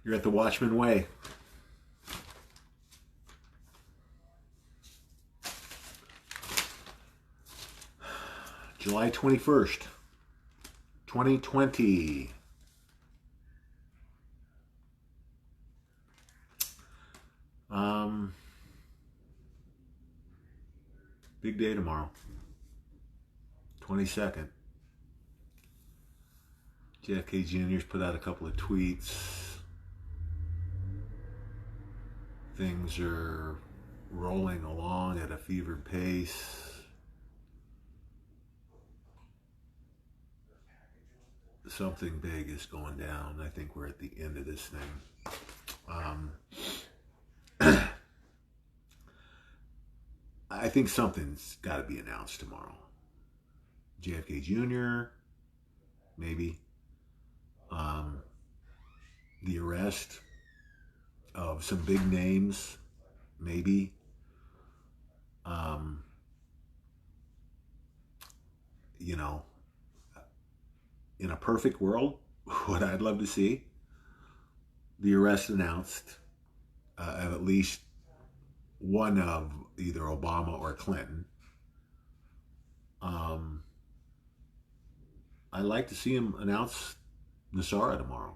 You're at the Watchman Way. July 21st, 2020. Big day tomorrow. 22nd. JFK Jr.'s put out a couple of tweets. Things are rolling along at a fevered pace. Something big is going down. I think we're at the end of this thing. I think something's got to be announced tomorrow. JFK Jr., maybe. The arrest of some big names, maybe. You know, in a perfect world, what I'd love to see, the arrest announced of at least one of either Obama or Clinton. I'd like to see him announce Nassara tomorrow.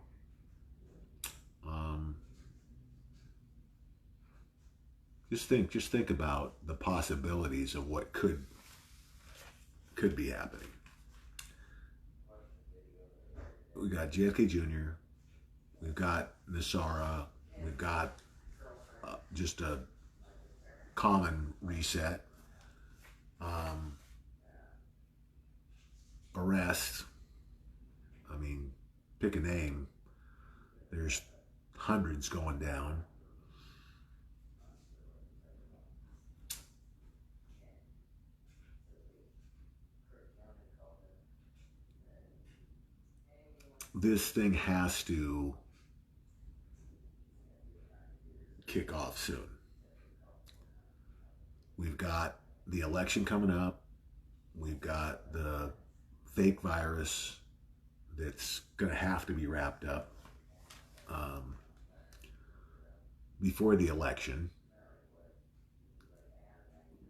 Just think about the possibilities of what could be happening. We got JFK Jr., we've got Nassara, we've got just a common reset, arrest. I mean, pick a name. There's hundreds going down. This thing has to kick off soon. We've got the election coming up. We've got the fake virus that's going to have to be wrapped up before the election.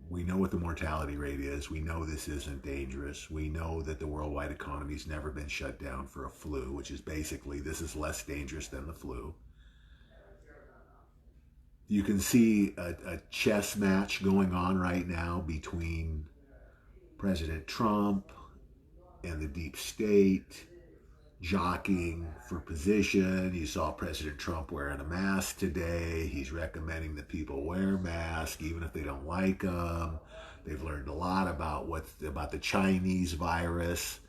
We know what the mortality rate is. We know this isn't dangerous. We know that the worldwide economy's never been shut down for a flu, which is basically, this is less dangerous than the flu. You can see a chess match going on right now between President Trump and the deep state, jockeying for position. You saw President Trump wearing a mask today. He's recommending that people wear masks even if they don't like them. They've learned a lot about the Chinese virus.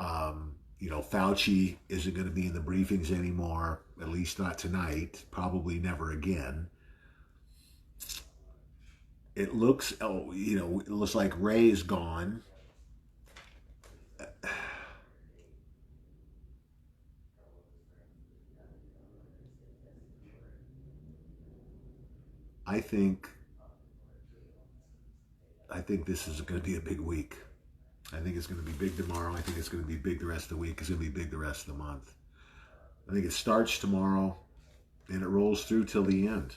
Fauci isn't going to be in the briefings anymore, at least not tonight, probably never again. It looks, it looks like Ray is gone. I think this is going to be a big week. I think it's going to be big tomorrow. I think it's going to be big the rest of the week. It's going to be big the rest of the month. I think it starts tomorrow and it rolls through till the end.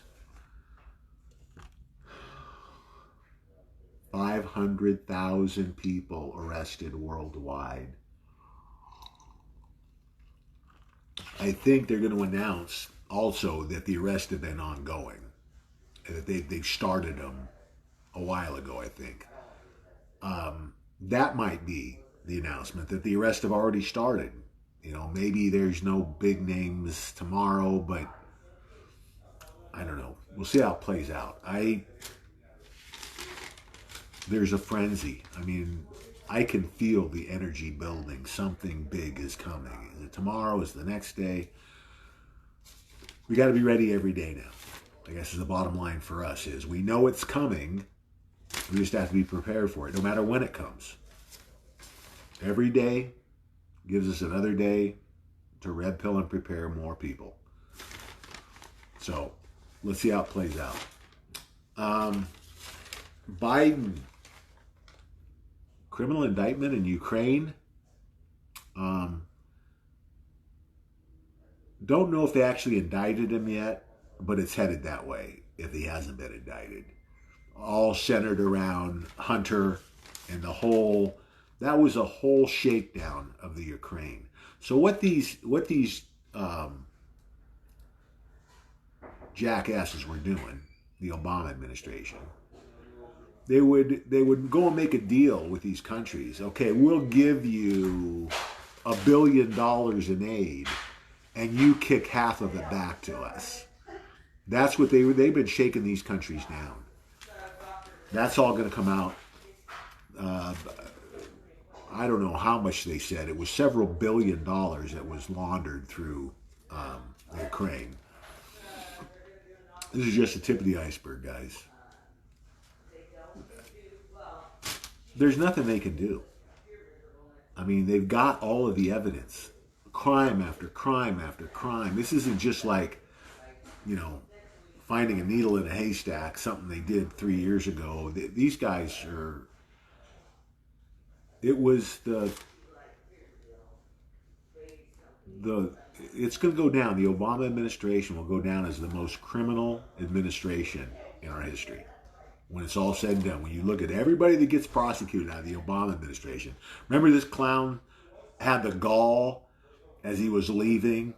500,000 people arrested worldwide. I think they're going to announce also that the arrests have been ongoing. That they've started them a while ago, I think. That might be the announcement, that the arrests have already started. Maybe there's no big names tomorrow, but I don't know. We'll see how it plays out. There's a frenzy. I mean, I can feel the energy building. Something big is coming. Is it tomorrow? Is it the next day? We got to be ready every day now. I guess is the bottom line for us is we know it's coming. We just have to be prepared for it, no matter when it comes. Every day gives us another day to red pill and prepare more people. So let's see how it plays out. Biden, criminal indictment in Ukraine. Don't know if they actually indicted him yet, but it's headed that way if he hasn't been indicted. All centered around Hunter and that was a whole shakedown of the Ukraine. So what these jackasses were doing, the Obama administration, they would go and make a deal with these countries. Okay, we'll give you $1 billion in aid, and you kick half of it back to us. That's what they've been shaking these countries down. That's all going to come out. I don't know how much they said. It was several $1 billion that was laundered through Ukraine. This is just the tip of the iceberg, guys. There's nothing they can do. I mean, they've got all of the evidence. Crime after crime after crime. This isn't just like, finding a needle in a haystack, something they did 3 years ago. These guys are... It was it's going to go down. The Obama administration will go down as the most criminal administration in our history. When it's all said and done, when you look at everybody that gets prosecuted out of the Obama administration. Remember this clown had the gall as he was leaving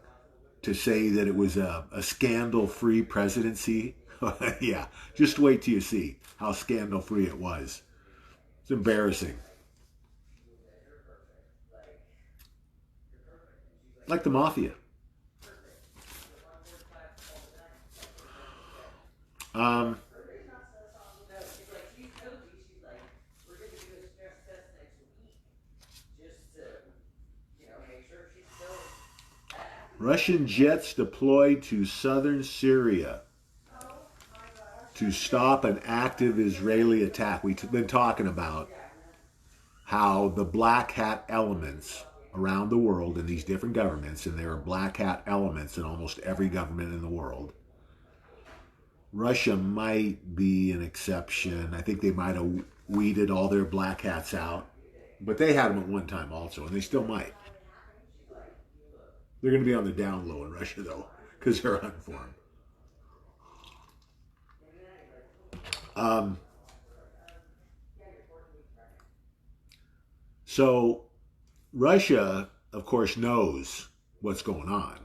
to say that it was a scandal-free presidency? Yeah, just wait till you see how scandal-free it was. It's embarrassing. Like the mafia. Russian jets deployed to southern Syria to stop an active Israeli attack. We've been talking about how the black hat elements around the world in these different governments, and there are black hat elements in almost every government in the world. Russia might be an exception. I think they might have weeded all their black hats out, but they had them at one time also, and they still might. They're going to be on the down low in Russia, though, because they're uninformed. So Russia, of course, knows what's going on.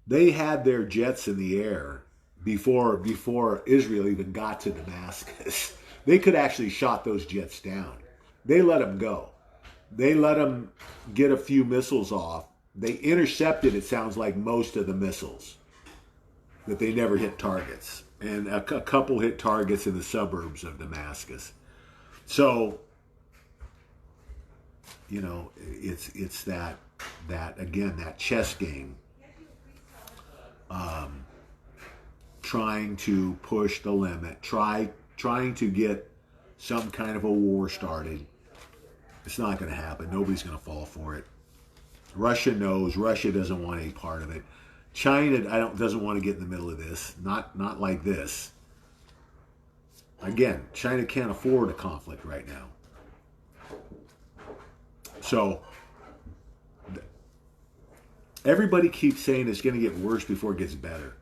They had their jets in the air before Israel even got to Damascus. They could actually shot those jets down. They let them go. They let them get a few missiles off. They intercepted, it sounds like, most of the missiles, that they never hit targets. And a couple hit targets in the suburbs of Damascus. So, it's that again, that chess game, trying to push the limit, trying to get some kind of a war started. It's not going to happen. Nobody's going to fall for it. Russia knows. Russia doesn't want any part of it. China doesn't want to get in the middle of this. Not like this. Again, China can't afford a conflict right now. So everybody keeps saying it's going to get worse before it gets better.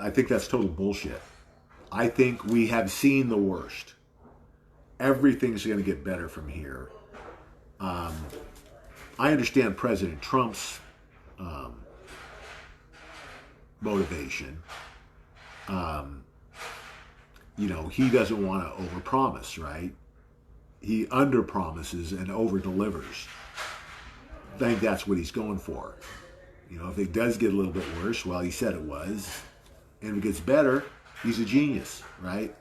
I think that's total bullshit. I think we have seen the worst. Everything's going to get better from here. I understand President Trump's motivation. He doesn't want to overpromise, right? He underpromises and overdelivers. I think that's what he's going for. If it does get a little bit worse, well, he said it was. And if it gets better, he's a genius, right?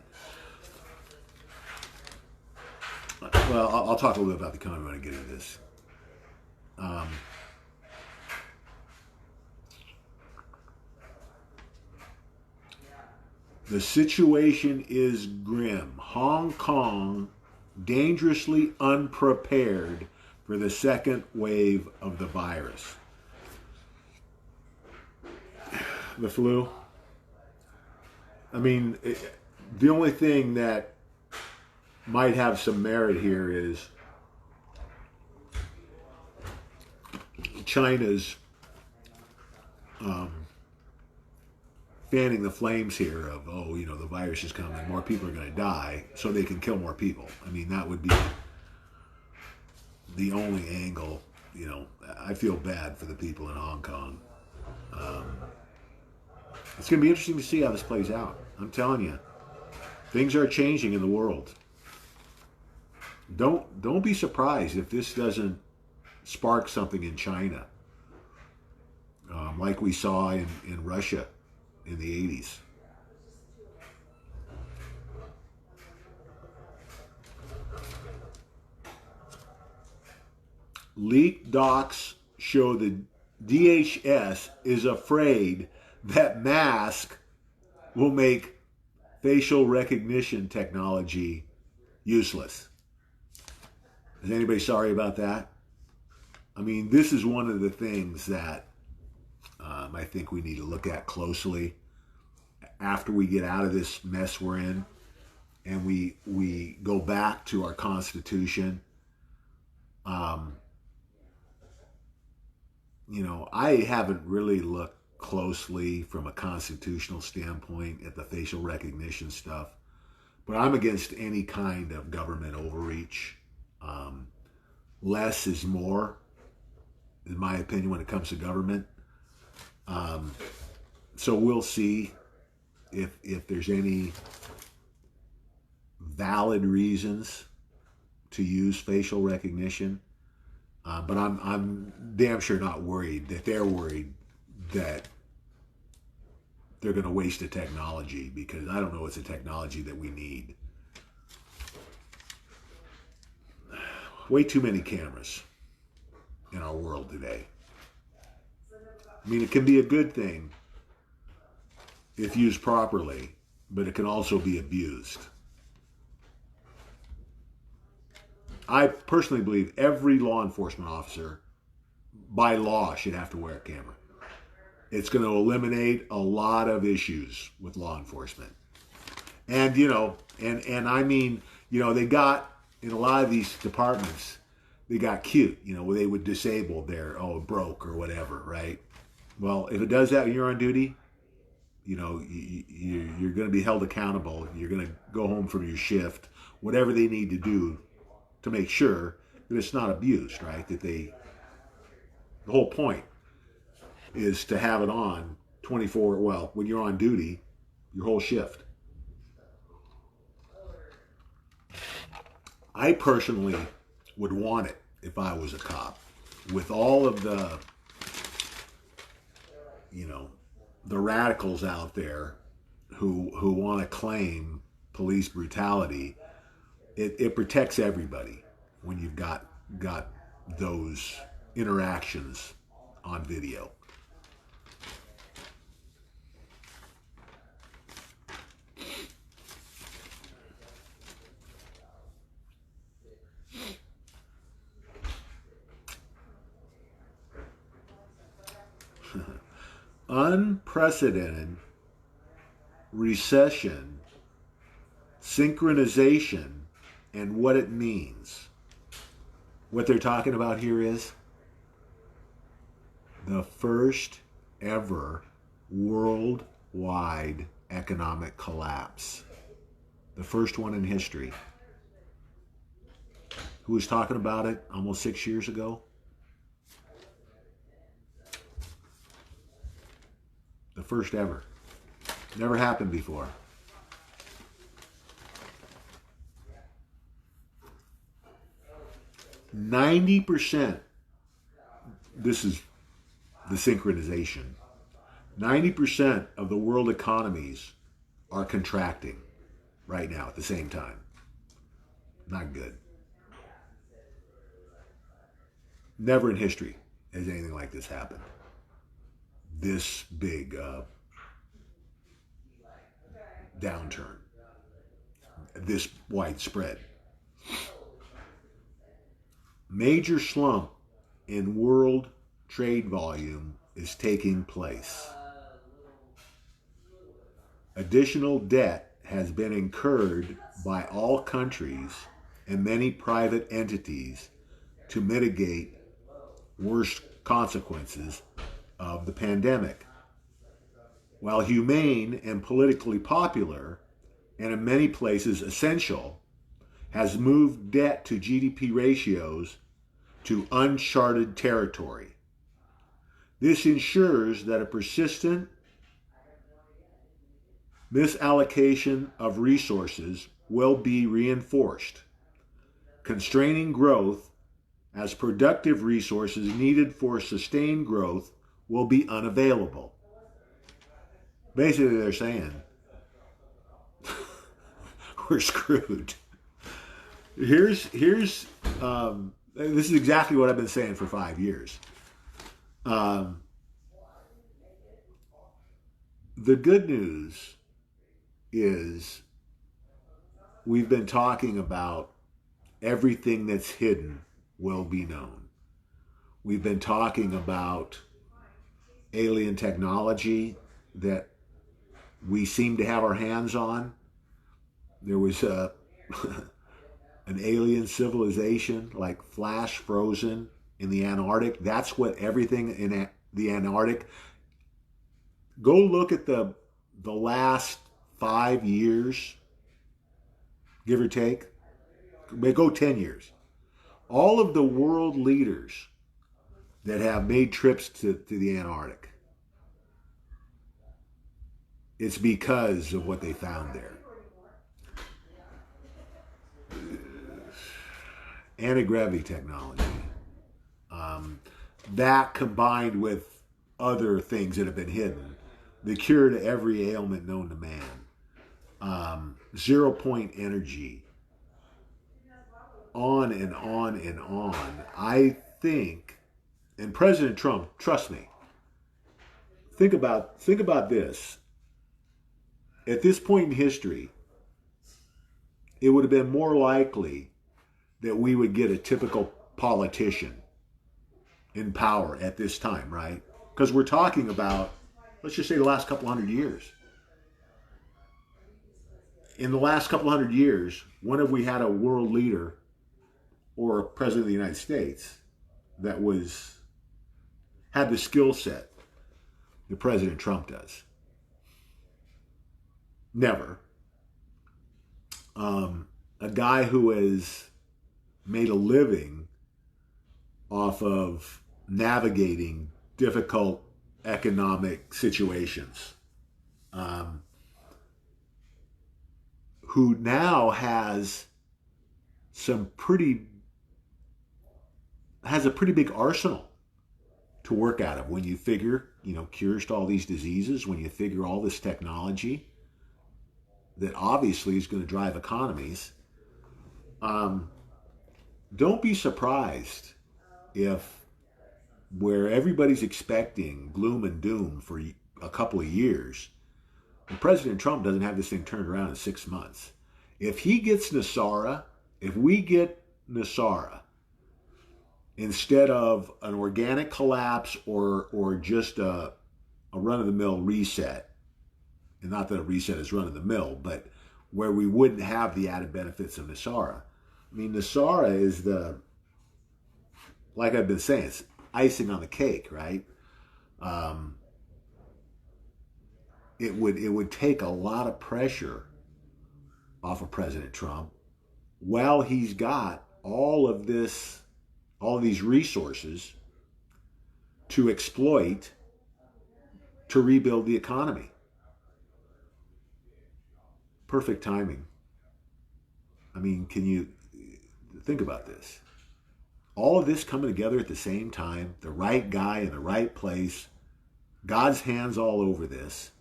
Well, I'll talk a little bit about the economy when I get into this. The situation is grim. Hong Kong dangerously unprepared for the second wave of the virus. The flu. I mean, the only thing that might have some merit here is China's um, fanning the flames here of, oh, the virus is coming, more people are going to die, so they can kill more people. I mean, that would be the only angle. I feel bad for the people in Hong Kong. It's going to be interesting to see how this plays out. I'm telling you, things are changing in the world. Don't be surprised if this doesn't spark something in China, like we saw in Russia in the 80s. Leaked docs show the DHS is afraid that mask will make facial recognition technology useless. Is anybody sorry about that? I mean, this is one of the things that I think we need to look at closely after we get out of this mess we're in and we go back to our Constitution. I haven't really looked closely from a constitutional standpoint at the facial recognition stuff, but I'm against any kind of government overreach. Less is more, in my opinion, when it comes to government. So we'll see if there's any valid reasons to use facial recognition. But I'm damn sure not worried that they're worried that they're going to waste a technology, because I don't know it's a technology that we need. Way too many cameras in our world today. I mean, it can be a good thing if used properly, but it can also be abused. I personally believe every law enforcement officer, by law, should have to wear a camera. It's going to eliminate a lot of issues with law enforcement. And, and I mean, they got, in a lot of these departments, they got cute, where they would disable their, broke or whatever, right? Well, if it does that when you're on duty, you're going to be held accountable. You're going to go home from your shift, whatever they need to do to make sure that it's not abused, right? The whole point is to have it on 24, when you're on duty, your whole shift. I personally would want it if I was a cop. With all of the radicals out there who want to claim police brutality, it protects everybody when you've got those interactions on video. Unprecedented recession, synchronization, and what it means. What they're talking about here is the first ever worldwide economic collapse. The first one in history. Who was talking about it almost 6 years ago? The first ever. Never happened before. %, this is the synchronization, 90% of the world economies are contracting right now at the same time. Not good. Never in history has anything like this happened. This big downturn, this widespread. Major slump in world trade volume is taking place. Additional debt has been incurred by all countries and many private entities to mitigate worst consequences of the pandemic. while humane and politically popular, and in many places essential, has moved debt to GDP ratios to uncharted territory. This ensures that a persistent misallocation of resources will be reinforced, constraining growth as productive resources needed for sustained growth will be unavailable. Basically, they're saying we're screwed. Here's this is exactly what I've been saying for 5 years. The good news is we've been talking about everything that's hidden will be known. We've been talking about alien technology that we seem to have our hands on. There was an alien civilization like flash frozen in the Antarctic. That's what everything in the Antarctic. Go look at the last 5 years, give or take. Go 10 years. All of the world leaders that have made trips to the Antarctic, it's because of what they found there. Anti-gravity technology. That combined with other things that have been hidden. The cure to every ailment known to man. 0 point energy. On and on and on. I think, and President Trump, trust me, think about this. At this point in history, it would have been more likely that we would get a typical politician in power at this time, right? Because we're talking about, let's just say the last couple hundred years. In the last couple hundred years, when have we had a world leader or a president of the United States that had the skill set that President Trump does? Never. A guy who has made a living off of navigating difficult economic situations, who now has a pretty big arsenal to work out of when you figure, cures to all these diseases, when you figure all this technology that obviously is going to drive economies. Don't be surprised if where everybody's expecting gloom and doom for a couple of years, and President Trump doesn't have this thing turned around in 6 months. If he gets NESARA, if we get NESARA, instead of an organic collapse or just a run-of-the-mill reset, and not that a reset is run-of-the-mill, but where we wouldn't have the added benefits of NESARA. I mean, NESARA is like I've been saying, it's icing on the cake, right? It would take a lot of pressure off of President Trump while he's got all of these resources to exploit to rebuild the economy. Perfect timing. I mean, can you think about this? All of this coming together at the same time, the right guy in the right place, God's hands all over this.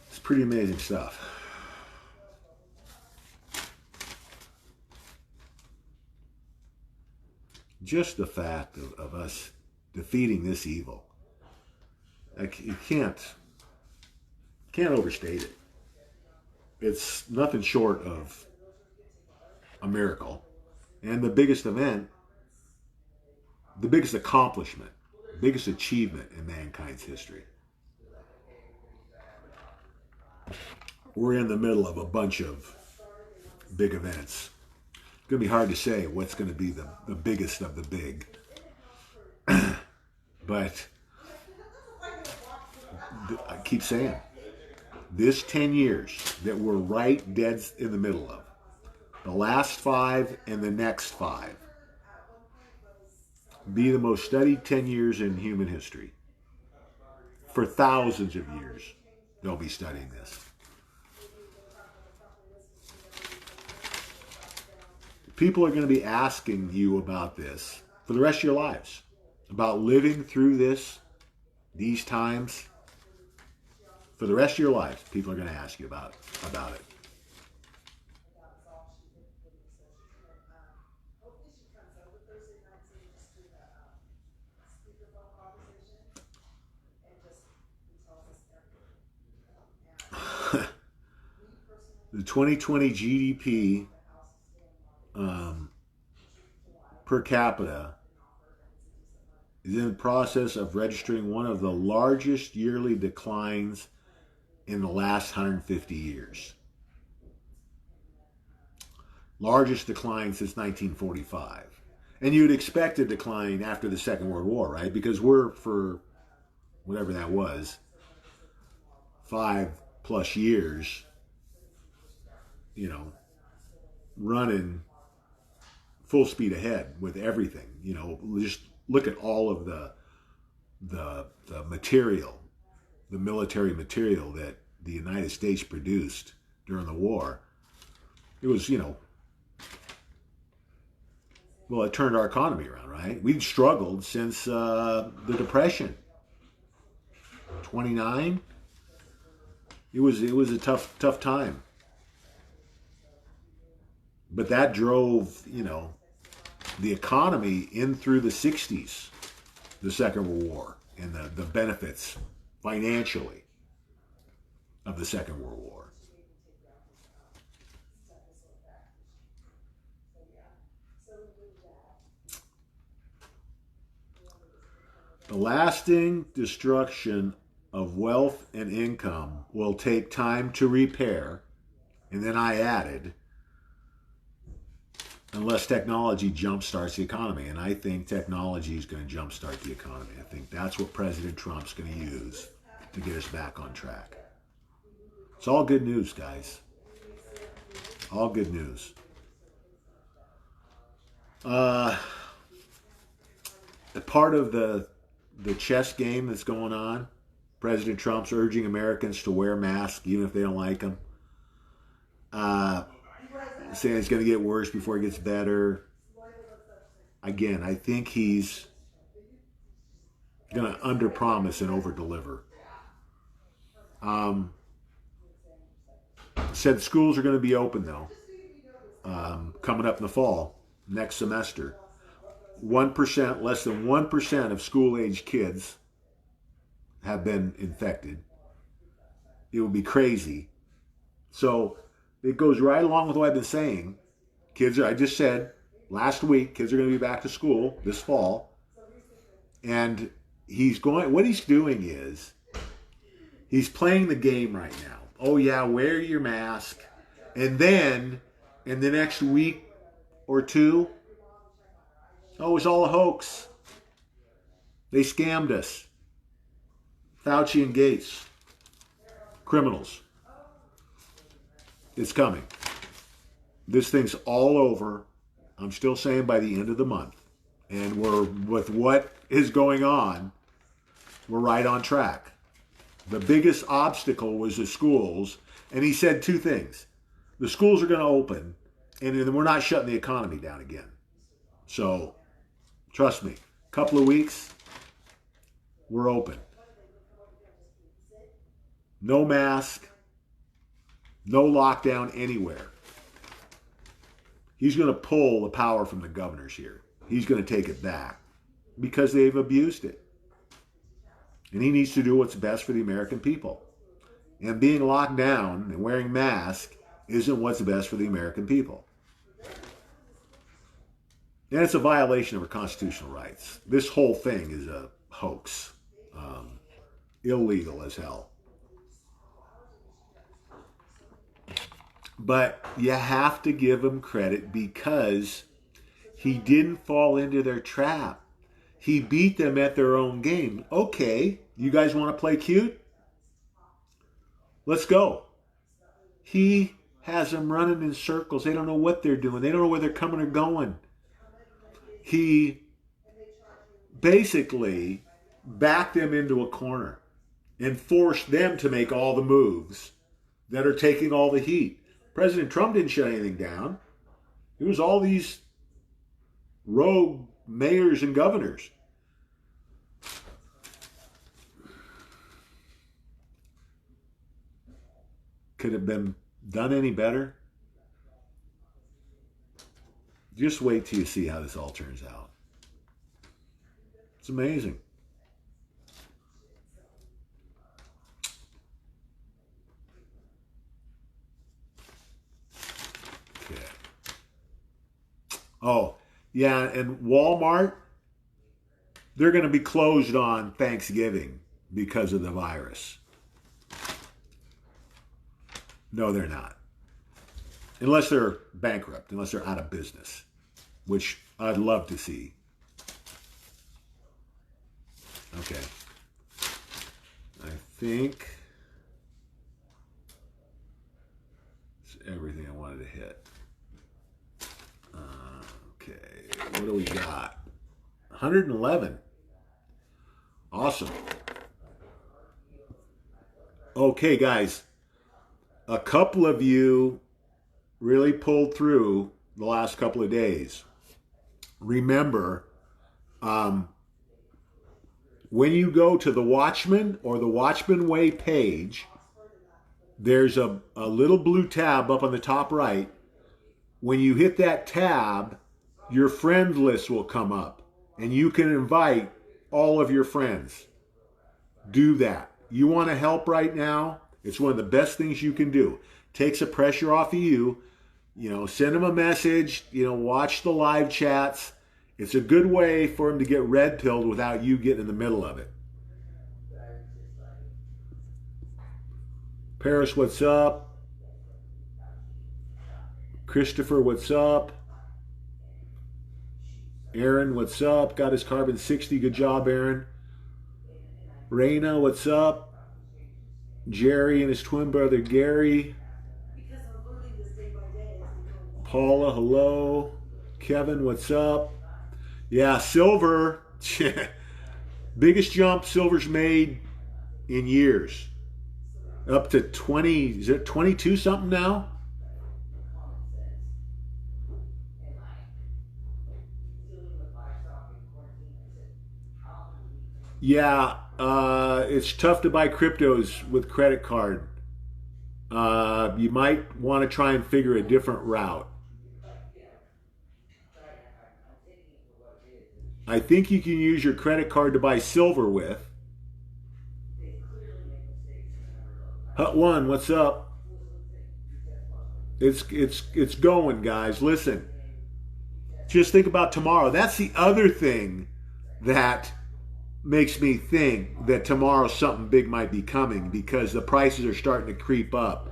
It's pretty amazing stuff. Just the fact of us defeating this evil, you can't overstate it. It's nothing short of a miracle. And the biggest event, the biggest accomplishment, biggest achievement in mankind's history. We're in the middle of a bunch of big events. It's going to be hard to say what's going to be the biggest of the big. But I keep saying, this 10 years that we're right dead in the middle of, the last 5 and the next 5, be the most studied 10 years in human history. For thousands of years, they'll be studying this. People are going to be asking you about this for the rest of your lives, about living through these times. For the rest of your lives, people are going to ask you about it. The 2020 GDP per capita is in the process of registering one of the largest yearly declines in the last 150 years. Largest decline since 1945. And you'd expect a decline after the Second World War, right? Because we're, for whatever that was, 5+ years, running full speed ahead with everything. Just look at all of the material, the military material that the United States produced during the war. It was, well, it turned our economy around, right? We'd struggled since the Depression. 29. It was a tough time. But that drove, the economy in through the 60s, the Second World War, and the benefits financially of the Second World War. The lasting destruction of wealth and income will take time to repair. And then I added, unless technology jumpstarts the economy. And I think technology is going to jumpstart the economy. I think that's what President Trump's going to use to get us back on track. It's all good news, guys. All good news. A part of the chess game that's going on, President Trump's urging Americans to wear masks even if they don't like them. Saying it's going to get worse before it gets better. Again, I think he's going to underpromise and overdeliver. Said schools are going to be open though, coming up in the fall, next semester. 1%, less than 1% of school-age kids have been infected. It would be crazy. So it goes right along with what I've been saying. I just said last week, kids are going to be back to school this fall. And what he's doing is, he's playing the game right now. Oh yeah, wear your mask. And then, in the next week or two, oh, it's all a hoax. They scammed us. Fauci and Gates. Criminals. It's coming. This thing's all over. I'm still saying by the end of the month. And with what is going on, we're right on track. The biggest obstacle was the schools. And he said 2 things. The schools are going to open, and then we're not shutting the economy down again. So, trust me, a couple of weeks, we're open. No mask, no lockdown anywhere. He's going to pull the power from the governors here. He's going to take it back because they've abused it. And he needs to do what's best for the American people. And being locked down and wearing masks isn't what's best for the American people. And it's a violation of our constitutional rights. This whole thing is a hoax. Illegal as hell. But you have to give him credit because he didn't fall into their trap. He beat them at their own game. Okay, you guys want to play cute? Let's go. He has them running in circles. They don't know what they're doing. They don't know where they're coming or going. He basically backed them into a corner and forced them to make all the moves that are taking all the heat. President Trump didn't shut anything down. It was all these rogue mayors and governors. Could have been done any better? Just wait till you see how this all turns out. It's amazing. Okay. Oh, yeah, and Walmart, they're going to be closed on Thanksgiving because of the virus. No, they're not. Unless they're bankrupt, unless they're out of business, which I'd love to see. Okay. I think it's everything I wanted to hit. Okay, what do we got? 111. Awesome. Okay, guys. A couple of you really pulled through the last couple of days. Remember, when you go to the Watchman or the Watchman Way page, there's a little blue tab up on the top right. When you hit that tab, your friend list will come up and you can invite all of your friends. Do that. You want to help right now? It's one of the best things you can do. Takes the pressure off of you. You know, send them a message. You know, watch the live chats. It's a good way for them to get red pilled without you getting in the middle of it. Paris, what's up? Christopher, what's up? Aaron, what's up? Got his carbon 60. Good job, Aaron. Raina, what's up? Jerry and his twin brother Gary. Paula, hello. Kevin, what's up? Yeah, silver. Biggest jump silver's made in years. Up to 20, is it 22 something now? Yeah, it's tough to buy cryptos with credit card. You might want to try and figure a different route. I think you can use your credit card to buy silver with. Hut One, what's up? It's going, guys. Listen, just think about tomorrow. That's the other thing that makes me think that tomorrow something big might be coming because the prices are starting to creep up.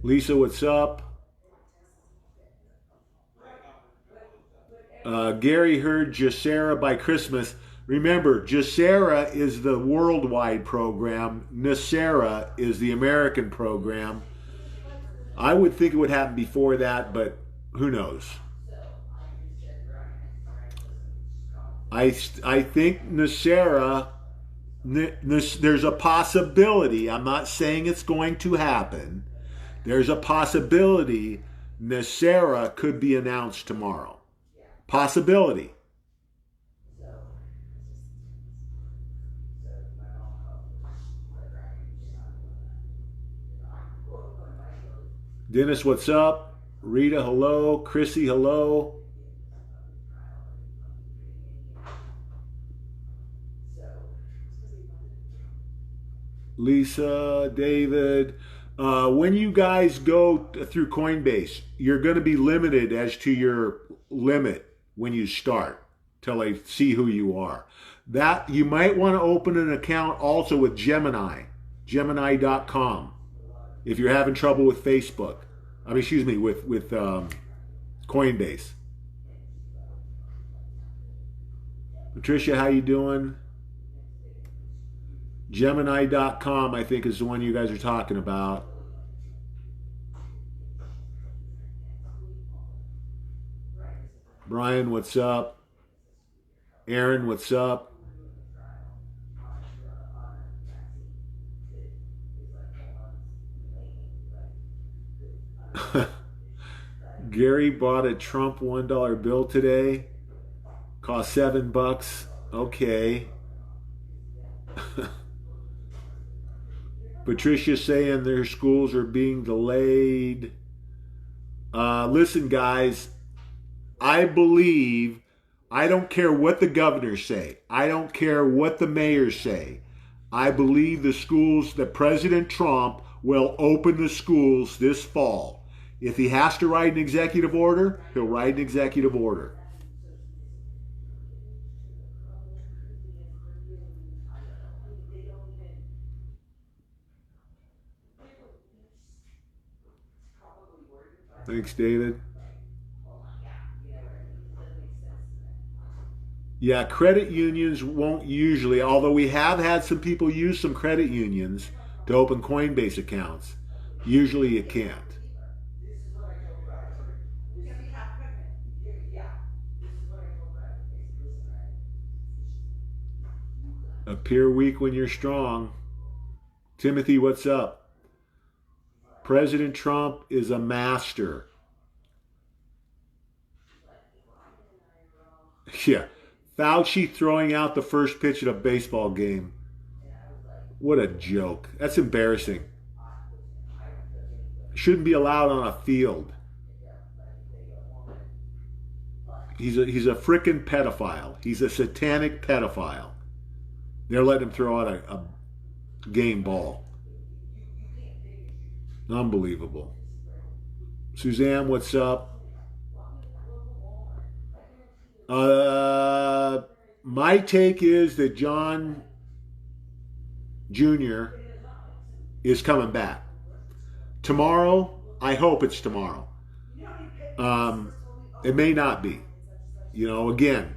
Lisa, what's up? Gary heard Jacera by Christmas. Remember, Jacera is the worldwide program. Nasera is the American program. I would think it would happen before that, but who knows? I think Nasera, there's a possibility. I'm not saying it's going to happen. There's a possibility Nasera could be announced tomorrow. Possibility. Dennis, what's up? Rita, hello. Chrissy, hello. Lisa, David. When you guys go through Coinbase, you're going to be limited as to your limit when you start till they see who you are. That you might want to open an account also with Gemini, Gemini.com, if you're having trouble with Facebook. With Coinbase. Patricia, how you doing? Gemini.com, I think, is the one you guys are talking about. Brian, what's up? Aaron, what's up? Gary bought a Trump $1 bill today. Cost $7. Okay. Patricia saying their schools are being delayed. Listen, guys, I don't care what the governors say. I don't care what the mayors say. I believe the schools, that President Trump will open the schools this fall. If he has to write an executive order, he'll write an executive order. Thanks, David. Yeah, credit unions won't usually, although we have had some people use some credit unions to open Coinbase accounts. Usually you can't. Appear weak when you're strong. Timothy, what's up? President Trump is a master. Yeah. Fauci throwing out the first pitch at a baseball game. What a joke. That's embarrassing. Shouldn't be allowed on a field. He's a frickin' pedophile. He's a satanic pedophile. They're letting him throw out a game ball. Unbelievable. Suzanne, what's up? My take is that John Jr. is coming back. Tomorrow, I hope it's tomorrow. It may not be. Again,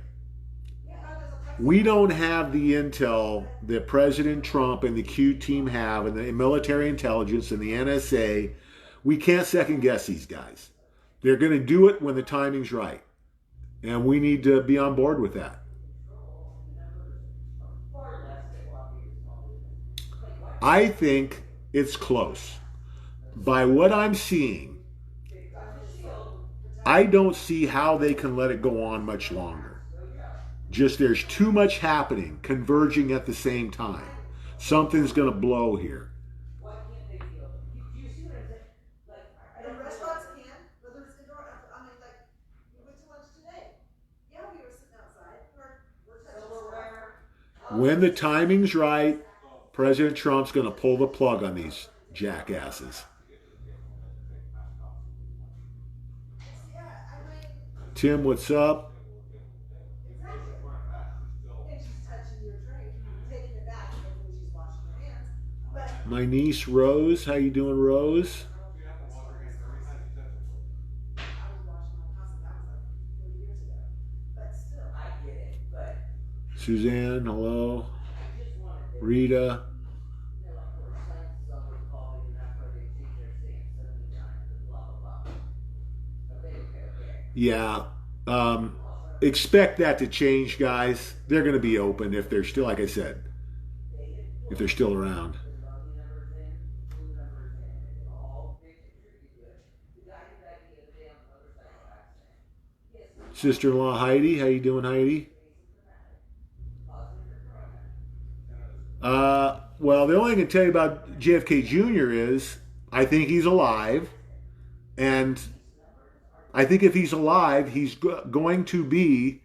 we don't have the intel that President Trump and the Q team have, and the military intelligence and the NSA. We can't second guess these guys. They're going to do it when the timing's right. And we need to be on board with that. I think it's close. By what I'm seeing, I don't see how they can let it go on much longer. Just there's too much happening, converging at the same time. Something's going to blow here. When the timing's right, President Trump's going to pull the plug on these jackasses. Tim, what's up? My niece Rose, how you doing, Rose? Suzanne, hello. Rita. Yeah. Expect that to change, guys. They're going to be open if they're still, like I said, if they're still around. Sister-in-law Heidi, how you doing, Heidi? Well, the only thing I can tell you about JFK Jr. is I think he's alive, and I think if he's alive, he's going to be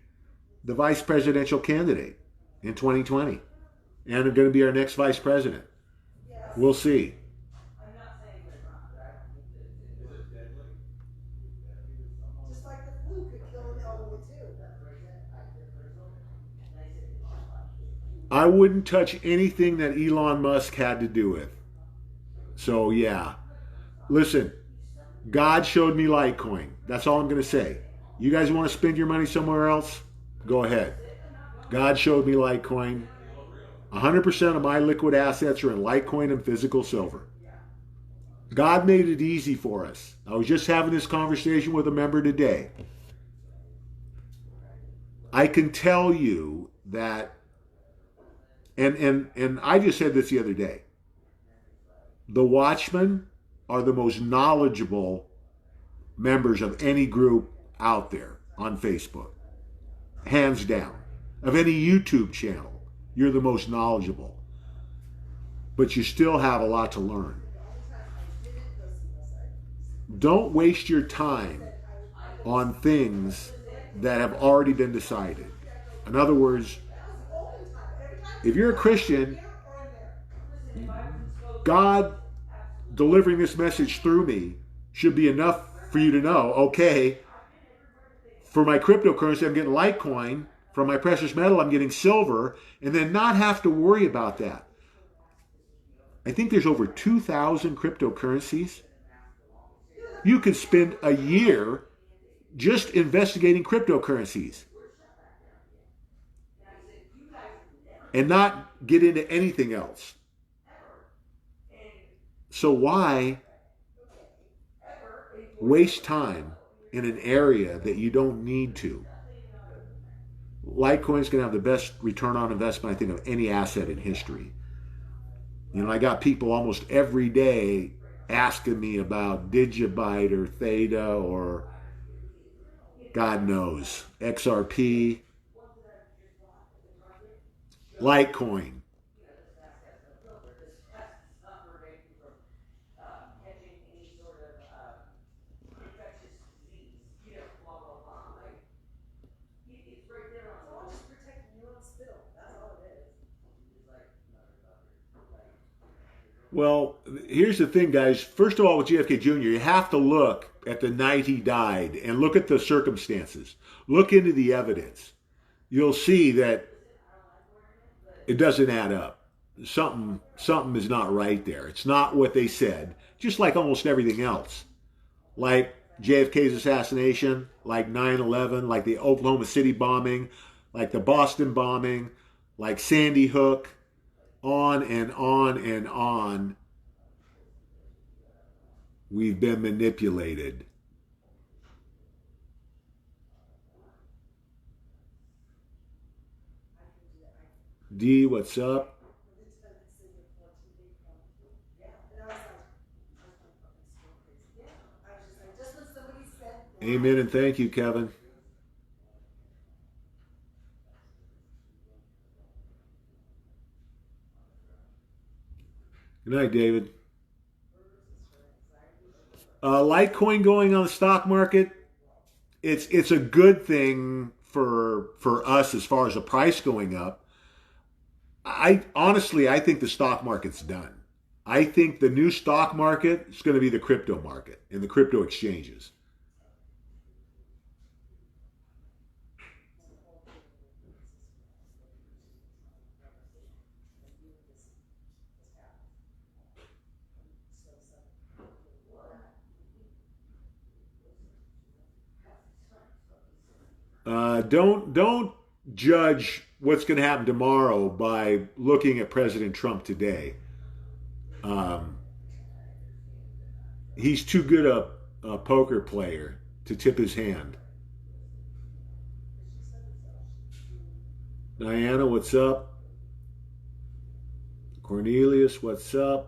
the vice presidential candidate in 2020 and going to be our next vice president. We'll see. I wouldn't touch anything that Elon Musk had to do with. So, yeah. Listen, God showed me Litecoin. That's all I'm going to say. You guys want to spend your money somewhere else? Go ahead. God showed me Litecoin. 100% of my liquid assets are in Litecoin and physical silver. God made it easy for us. I was just having this conversation with a member today. I can tell you that, and I just said this the other day, the watchmen are the most knowledgeable members of any group out there on Facebook. Hands down. Of any YouTube channel, you're the most knowledgeable. But you still have a lot to learn. Don't waste your time on things that have already been decided. In other words, if you're a Christian, God delivering this message through me should be enough for you to know, okay, for my cryptocurrency, I'm getting Litecoin. For my precious metal, I'm getting silver, and then not have to worry about that. I think there's over 2,000 cryptocurrencies. You could spend a year just investigating cryptocurrencies and not get into anything else. So why waste time in an area that you don't need to? Litecoin is going to have the best return on investment, I think, of any asset in history. You know, I got people almost every day asking me about Digibyte or Theta or God knows, XRP, Litecoin. Well, here's the thing, guys. First of all, with JFK Jr., you have to look at the night he died and look at the circumstances. Look into the evidence. You'll see that it doesn't add up. Something is not right there. It's not what they said, just like almost everything else. Like JFK's assassination, like 9/11, like the Oklahoma City bombing, like the Boston bombing, like Sandy Hook, on and on and on. We've been manipulated. D, what's up? Amen and thank you, Kevin. Good night, David. Litecoin going on the stock market, it's a good thing for us as far as the price going up. I honestly think the stock market's done. I think the new stock market is going to be the crypto market and the crypto exchanges. Don't judge what's going to happen tomorrow by looking at President Trump today. He's too good a poker player to tip his hand. Diana, what's up? Cornelius, what's up?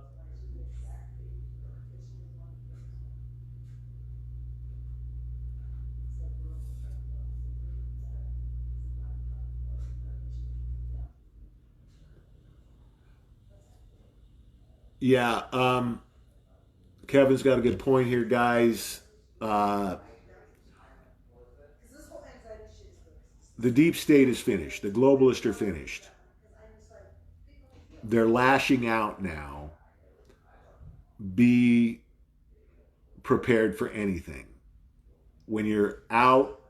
Yeah, Kevin's got a good point here, guys. The deep state is finished. The globalists are finished. They're lashing out now. Be prepared for anything. When you're out,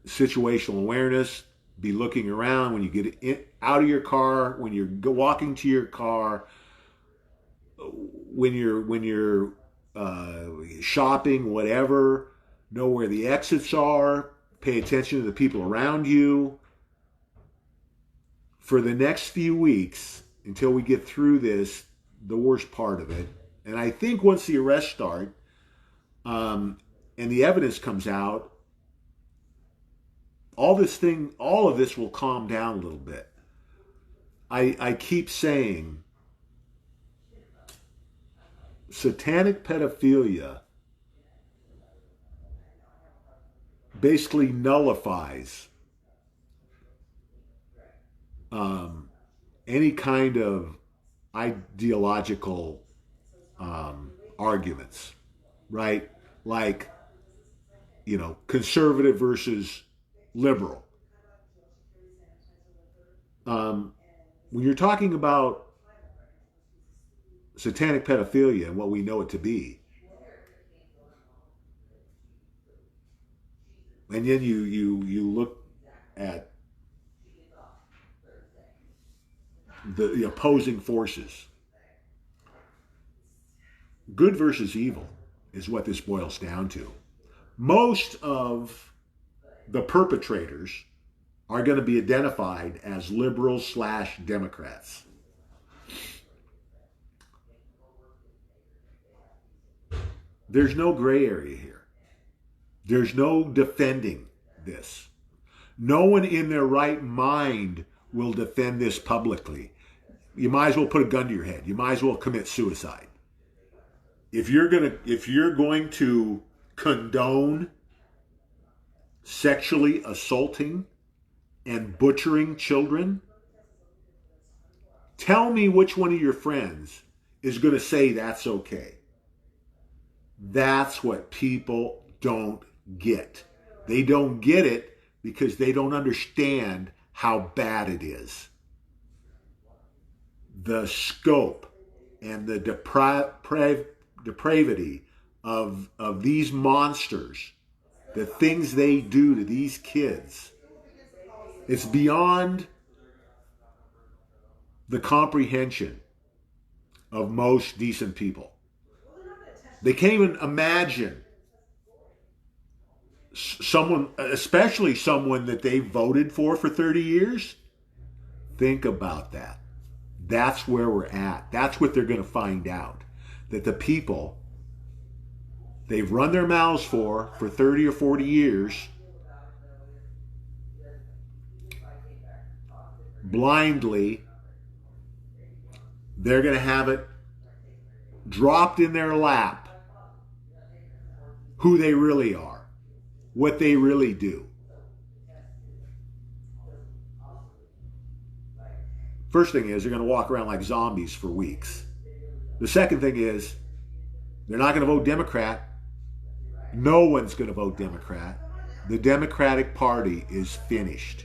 situational awareness, be looking around. When you get out of your car, when you're walking to your car, when you're shopping, whatever, know where the exits are. Pay attention to the people around you. for the next few weeks until we get through this, the worst part of it. And I think once the arrests start and the evidence comes out, all of this will calm down a little bit. I keep saying satanic pedophilia basically nullifies any kind of ideological arguments, right? Like, conservative versus liberal. When you're talking about satanic pedophilia and what we know it to be, and then you look at the opposing forces, good versus evil is what this boils down to. Most of the perpetrators are going to be identified as liberals / Democrats. There's no gray area here. There's no defending this. No one in their right mind will defend this publicly. You might as well put a gun to your head. You might as well commit suicide. If you're going to condone sexually assaulting and butchering children, tell me which one of your friends is going to say that's okay. That's what people don't get. They don't get it because they don't understand how bad it is. The scope and the depravity of these monsters, the things they do to these kids, it's beyond the comprehension of most decent people. They can't even imagine someone, especially someone that they voted for 30 years. Think about that. That's where we're at. That's what they're going to find out. That the people they've run their mouths for 30 or 40 years, blindly, they're going to have it dropped in their lap who they really are, what they really do. First thing is, they're going to walk around like zombies for weeks. The second thing is, they're not going to vote Democrat. No one's going to vote Democrat. The Democratic Party is finished.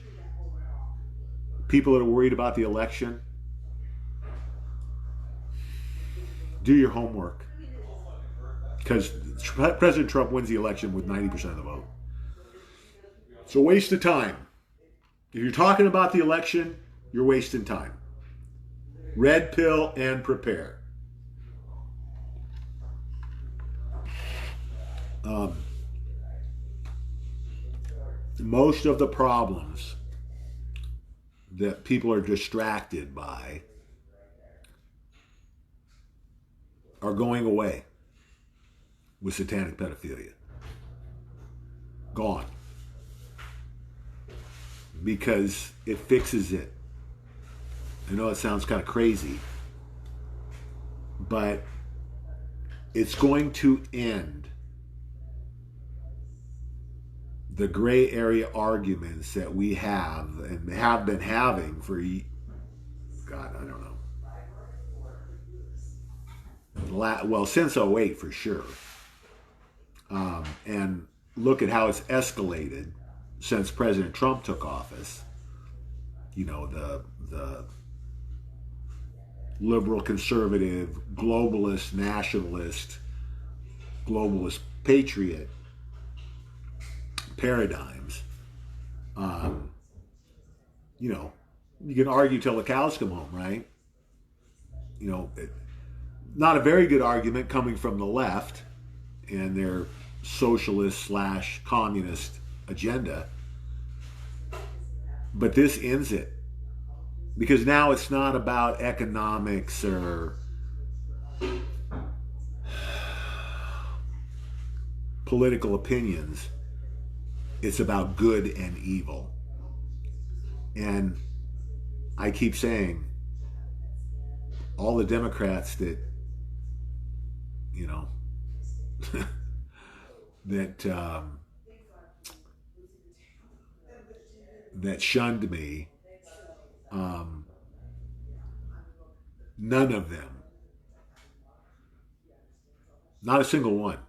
People that are worried about the election, do your homework. Because President Trump wins the election with 90% of the vote. It's a waste of time. If you're talking about the election, you're wasting time. Red pill and prepare. Most of the problems that people are distracted by are going away with satanic pedophilia. Gone. Because it fixes it. I know it sounds kind of crazy, but it's going to end the gray area arguments that we have and have been having for, God, I don't know. Well, since '08 for sure. And look at how it's escalated since President Trump took office. You know, the liberal, conservative, globalist, nationalist, globalist patriot paradigms. You know, you can argue till the cows come home, right? You know, not a very good argument coming from the left and their socialist / communist agenda. But this ends it. Because now it's not about economics or political opinions. It's about good and evil. And I keep saying, all the Democrats that, you know, that that shunned me, um, none of them, not a single one,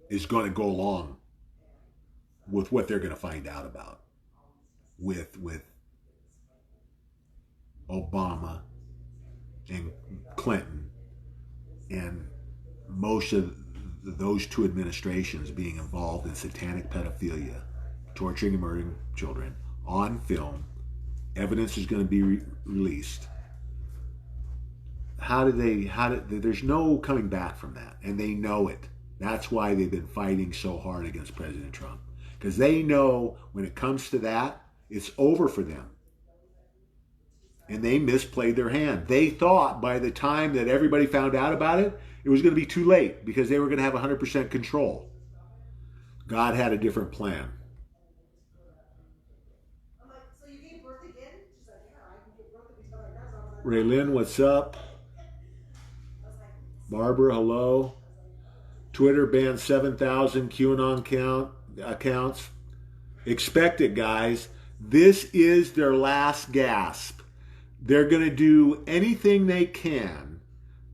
is going to go along with what they're going to find out about with Obama and Clinton and most of those two administrations being involved in satanic pedophilia, torturing and murdering children on film. Evidence is going to be released. There's no coming back from that, and they know it. That's why they've been fighting so hard against President Trump, because they know when it comes to that, it's over for them. And they misplayed their hand. They thought by the time that everybody found out about it, it was going to be too late because they were going to have 100% control. God had a different plan. Raylyn, what's up? Barbara, hello. Twitter banned 7,000 QAnon accounts. Expect it, guys. This is their last gasp. They're going to do anything they can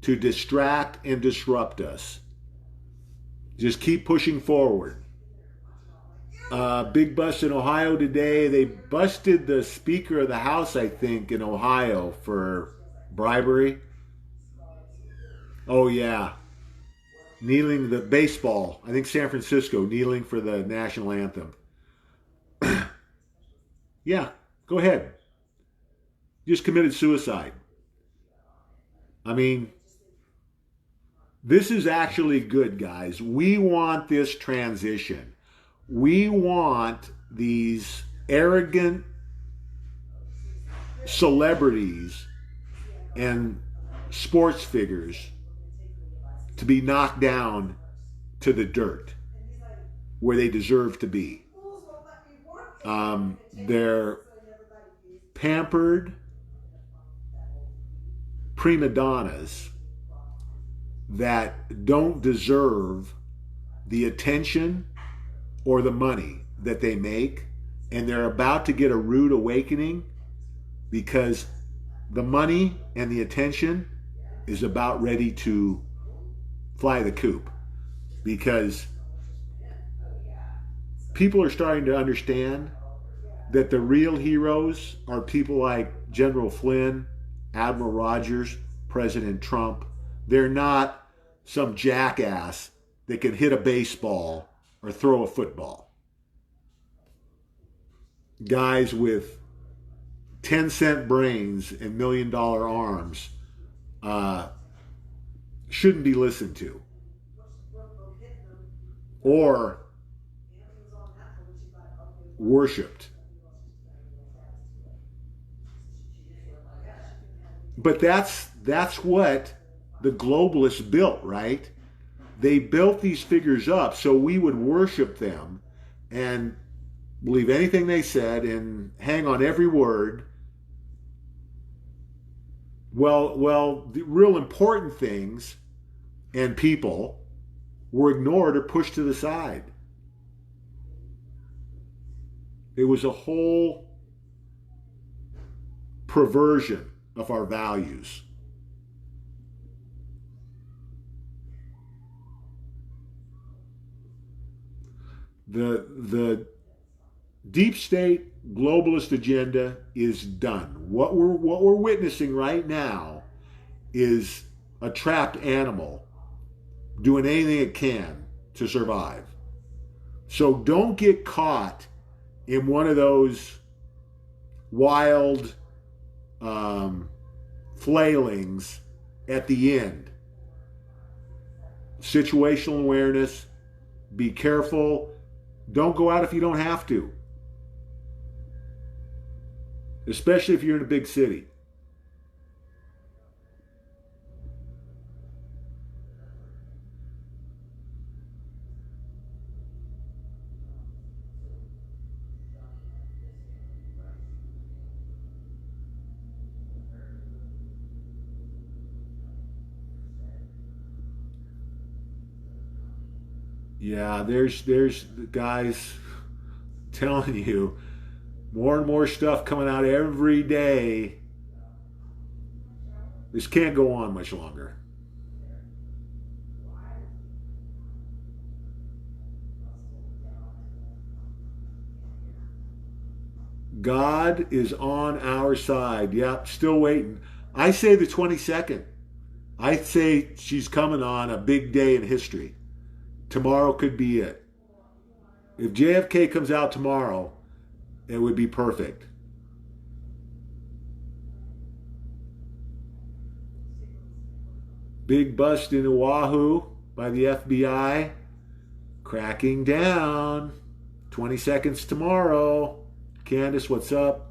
to distract and disrupt us. Just keep pushing forward. Big bust in Ohio today. They busted the Speaker of the House, I think, in Ohio for bribery. Oh, yeah. Kneeling the baseball. I think San Francisco, kneeling for the national anthem. Yeah, go ahead. Just committed suicide. I mean, this is actually good, guys. We want this transition. We want these arrogant celebrities and sports figures to be knocked down to the dirt where they deserve to be. They're pampered prima donnas that don't deserve the attention or the money that they make, and they're about to get a rude awakening because the money and the attention is about ready to fly the coop, because people are starting to understand that the real heroes are people like General Flynn, Admiral Rogers, President Trump. They're not some jackass that can hit a baseball or throw a football. Guys with 10-cent brains and $1 million arms shouldn't be listened to or worshipped. But that's what the globalists built, right? They built these figures up so we would worship them and believe anything they said and hang on every word. Well, the real important things and people were ignored or pushed to the side. It was a whole perversion of our values. The deep state globalist agenda is done. What we're witnessing right now is a trapped animal doing anything it can to survive. So don't get caught in one of those wild flailings at the end. Situational awareness. Be careful. Don't go out if you don't have to. especially if you're in a big city. Yeah, there's guys telling you more and more stuff coming out every day. This can't go on much longer. God is on our side. Yep, still waiting. I say the 22nd. I say she's coming on a big day in history. Tomorrow could be it. If JFK comes out tomorrow, it would be perfect. Big bust in Oahu by the FBI. Cracking down. 20 seconds tomorrow. Candace, what's up?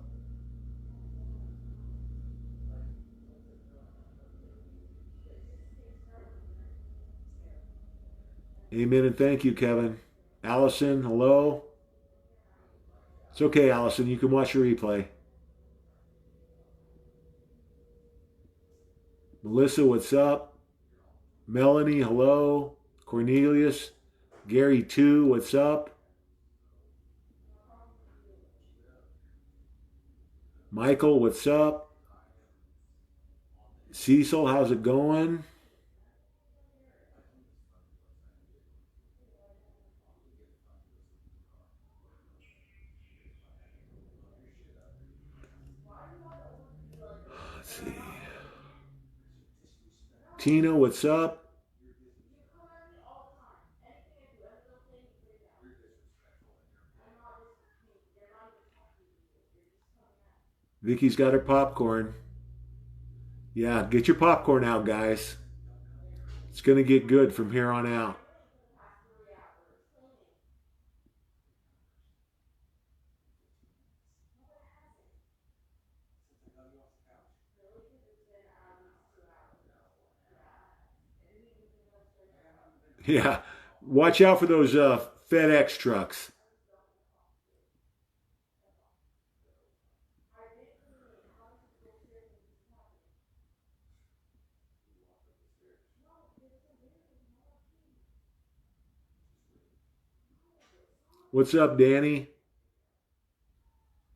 Amen and thank you, Kevin. Allison, hello. It's okay, Allison. You can watch your replay. Melissa, what's up? Melanie, hello. Cornelius, Gary, too, what's up? Michael, what's up? Cecil, how's it going? Let's see. Tina, what's up? Vicky's got her popcorn. Yeah, get your popcorn out, guys. It's going to get good from here on out. Yeah, watch out for those FedEx trucks. What's up, Danny?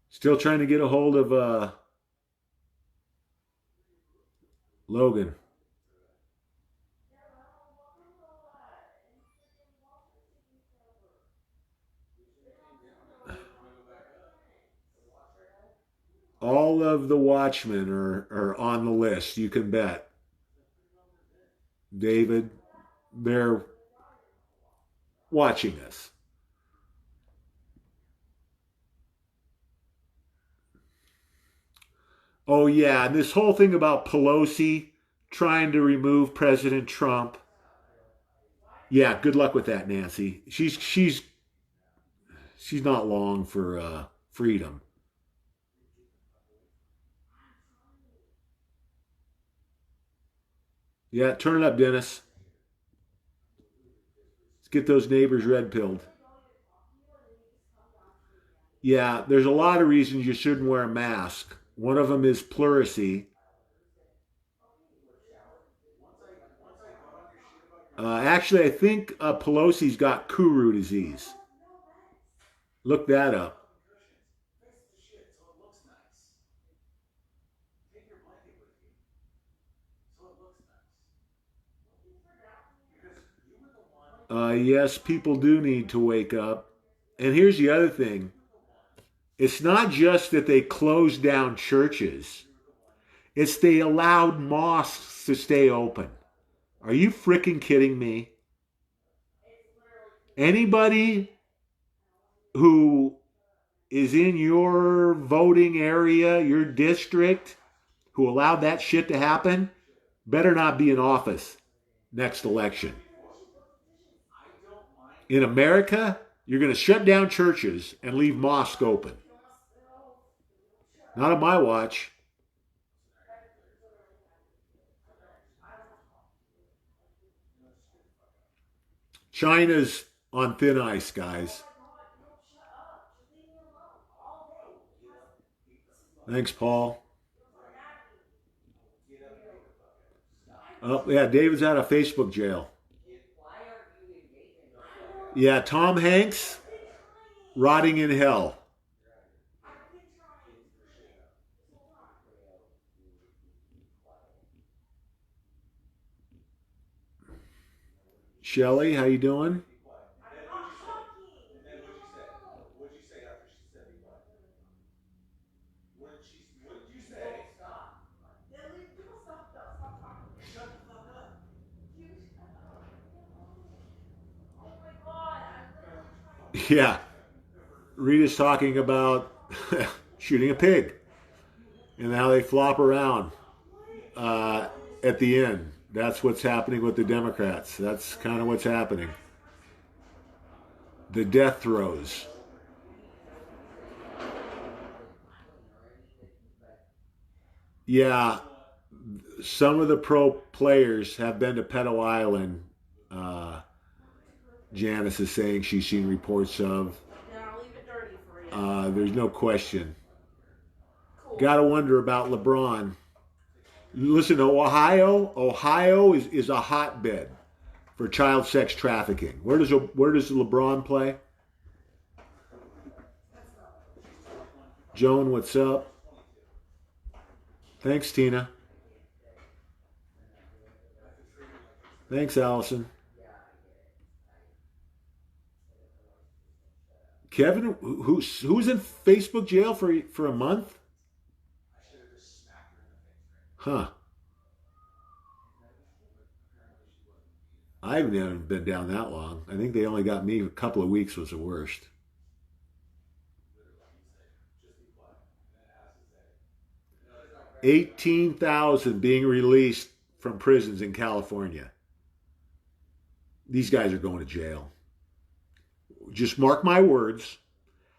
Still trying to get a hold of Logan. All of the watchmen are on the list, you can bet. David, they're watching us. Oh, yeah, and this whole thing about Pelosi trying to remove President Trump. Yeah, good luck with that, Nancy. She's not long for freedom. Yeah, turn it up, Dennis. Let's get those neighbors red pilled. Yeah, there's a lot of reasons you shouldn't wear a mask. One of them is pleurisy. Actually, I think Pelosi's got Kuru disease. Look that up. Yes, people do need to wake up. And here's the other thing, it's not just that they closed down churches, it's they allowed mosques to stay open. Are you freaking kidding me? Anybody who is in your voting area, your district, who allowed that shit to happen, better not be in office next election. In America, you're going to shut down churches and leave mosques open. Not on my watch. China's on thin ice, guys. Thanks, Paul. Oh, yeah, David's out of Facebook jail. Yeah, Tom Hanks, rotting in hell. Shelly, how you doing? Yeah, Rita's talking about shooting a pig and how they flop around uh, at the end. That's what's happening with the Democrats. That's kind of what's happening. The death throes. Yeah, some of the pro players have been to Pedo Island. Uh, Janice is saying she's seen reports of. There's no question. Got to wonder about LeBron. Listen, Ohio is a hotbed for child sex trafficking. Where does LeBron play? Joan, what's up? Thanks, Tina. Thanks, Allison. Kevin, who's in Facebook jail for a month? Huh. I haven't been down that long. I think they only got me a couple of weeks was the worst. 18,000 being released from prisons in California. These guys are going to jail. Just mark my words.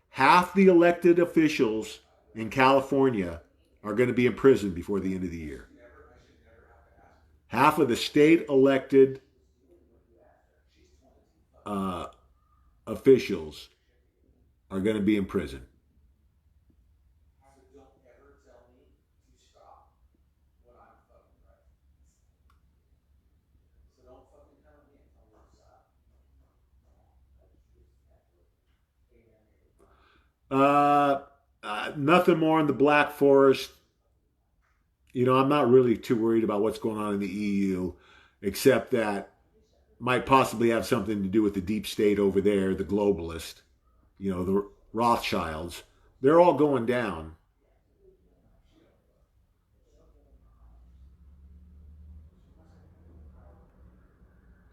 Half the elected officials in California are going to be in prison before the end of the year. Half of the state elected uh, officials are going to be in prison. Uh, Nothing more in the Black Forest. I'm not really too worried about what's going on in the EU, except that might possibly have something to do with the deep state over there, the globalist, the Rothschilds. They're all going down.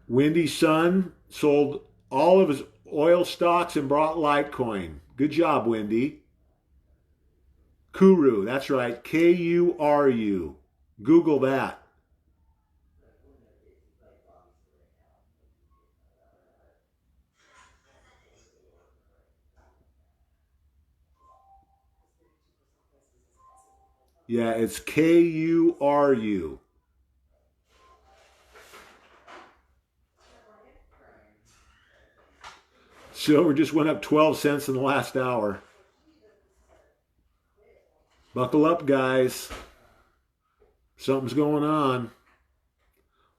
Wendy's son sold all of his oil stocks and brought Litecoin. Good job, Wendy. Kuru, that's right. Kuru. Google that. Yeah, it's Kuru. Silver just went up 12 cents in the last hour. Buckle up, guys. Something's going on.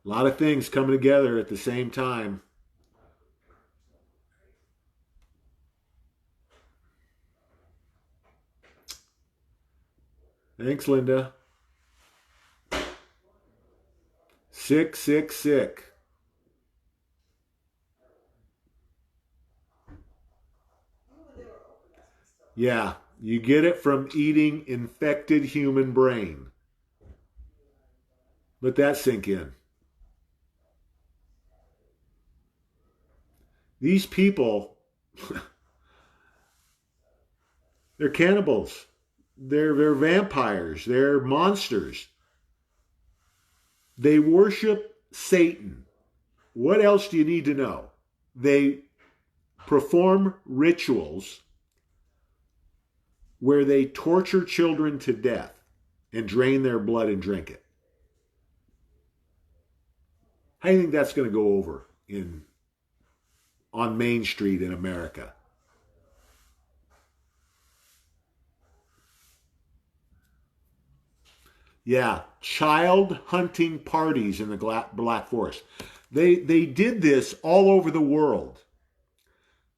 A lot of things coming together at the same time. Thanks, Linda. Sick, sick, sick. Yeah, you get it from eating infected human brain. Let that sink in. These people, they're cannibals. They're vampires. They're monsters. They worship Satan. What else do you need to know? They perform rituals where they torture children to death and drain their blood and drink it. How do you think that's going to go over on Main Street in America? Yeah, child hunting parties in the Black Forest. They did this all over the world.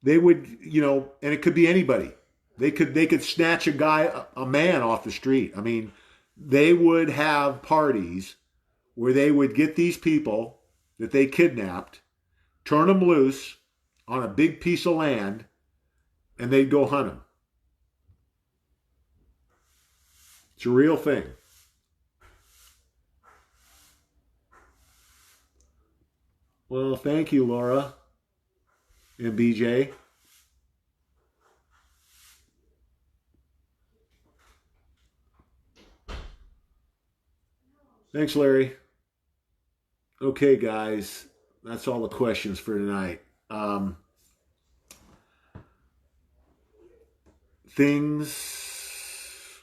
They would, and it could be anybody. They could snatch a man off the street. I mean, they would have parties where they would get these people that they kidnapped, turn them loose on a big piece of land, and they'd go hunt them. It's a real thing. Well, thank you, Laura and BJ. Thanks, Larry. Okay, guys, that's all the questions for tonight. Things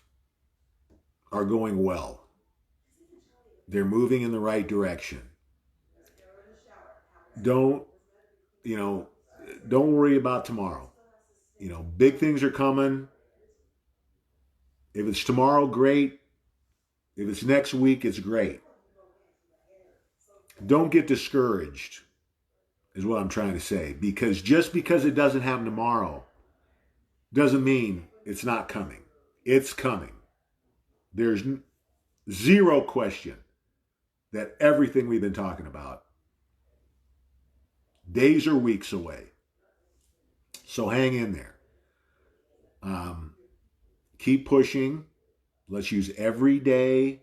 are going well. They're moving in the right direction. Don't, don't worry about tomorrow. Big things are coming. If it's tomorrow, great. If it's next week, it's great. Don't get discouraged, is what I'm trying to say. Because just because it doesn't happen tomorrow doesn't mean it's not coming. It's coming. There's zero question that everything we've been talking about, days or weeks away. So hang in there. Keep pushing. Let's use every day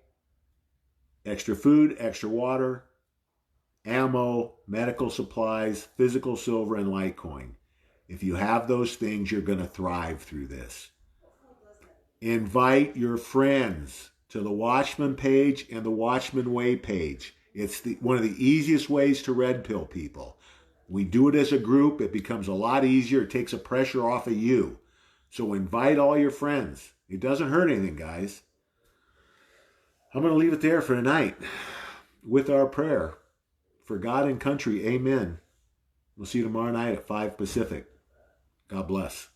extra food, extra water, ammo, medical supplies, physical silver, and Litecoin. If you have those things, you're going to thrive through this. Invite your friends to the Watchman page and the Watchman Way page. It's one of the easiest ways to red pill people. We do it as a group. It becomes a lot easier. It takes the pressure off of you. So invite all your friends. It doesn't hurt anything, guys. I'm going to leave it there for tonight with our prayer. For God and country, amen. We'll see you tomorrow night at 5 Pacific. God bless.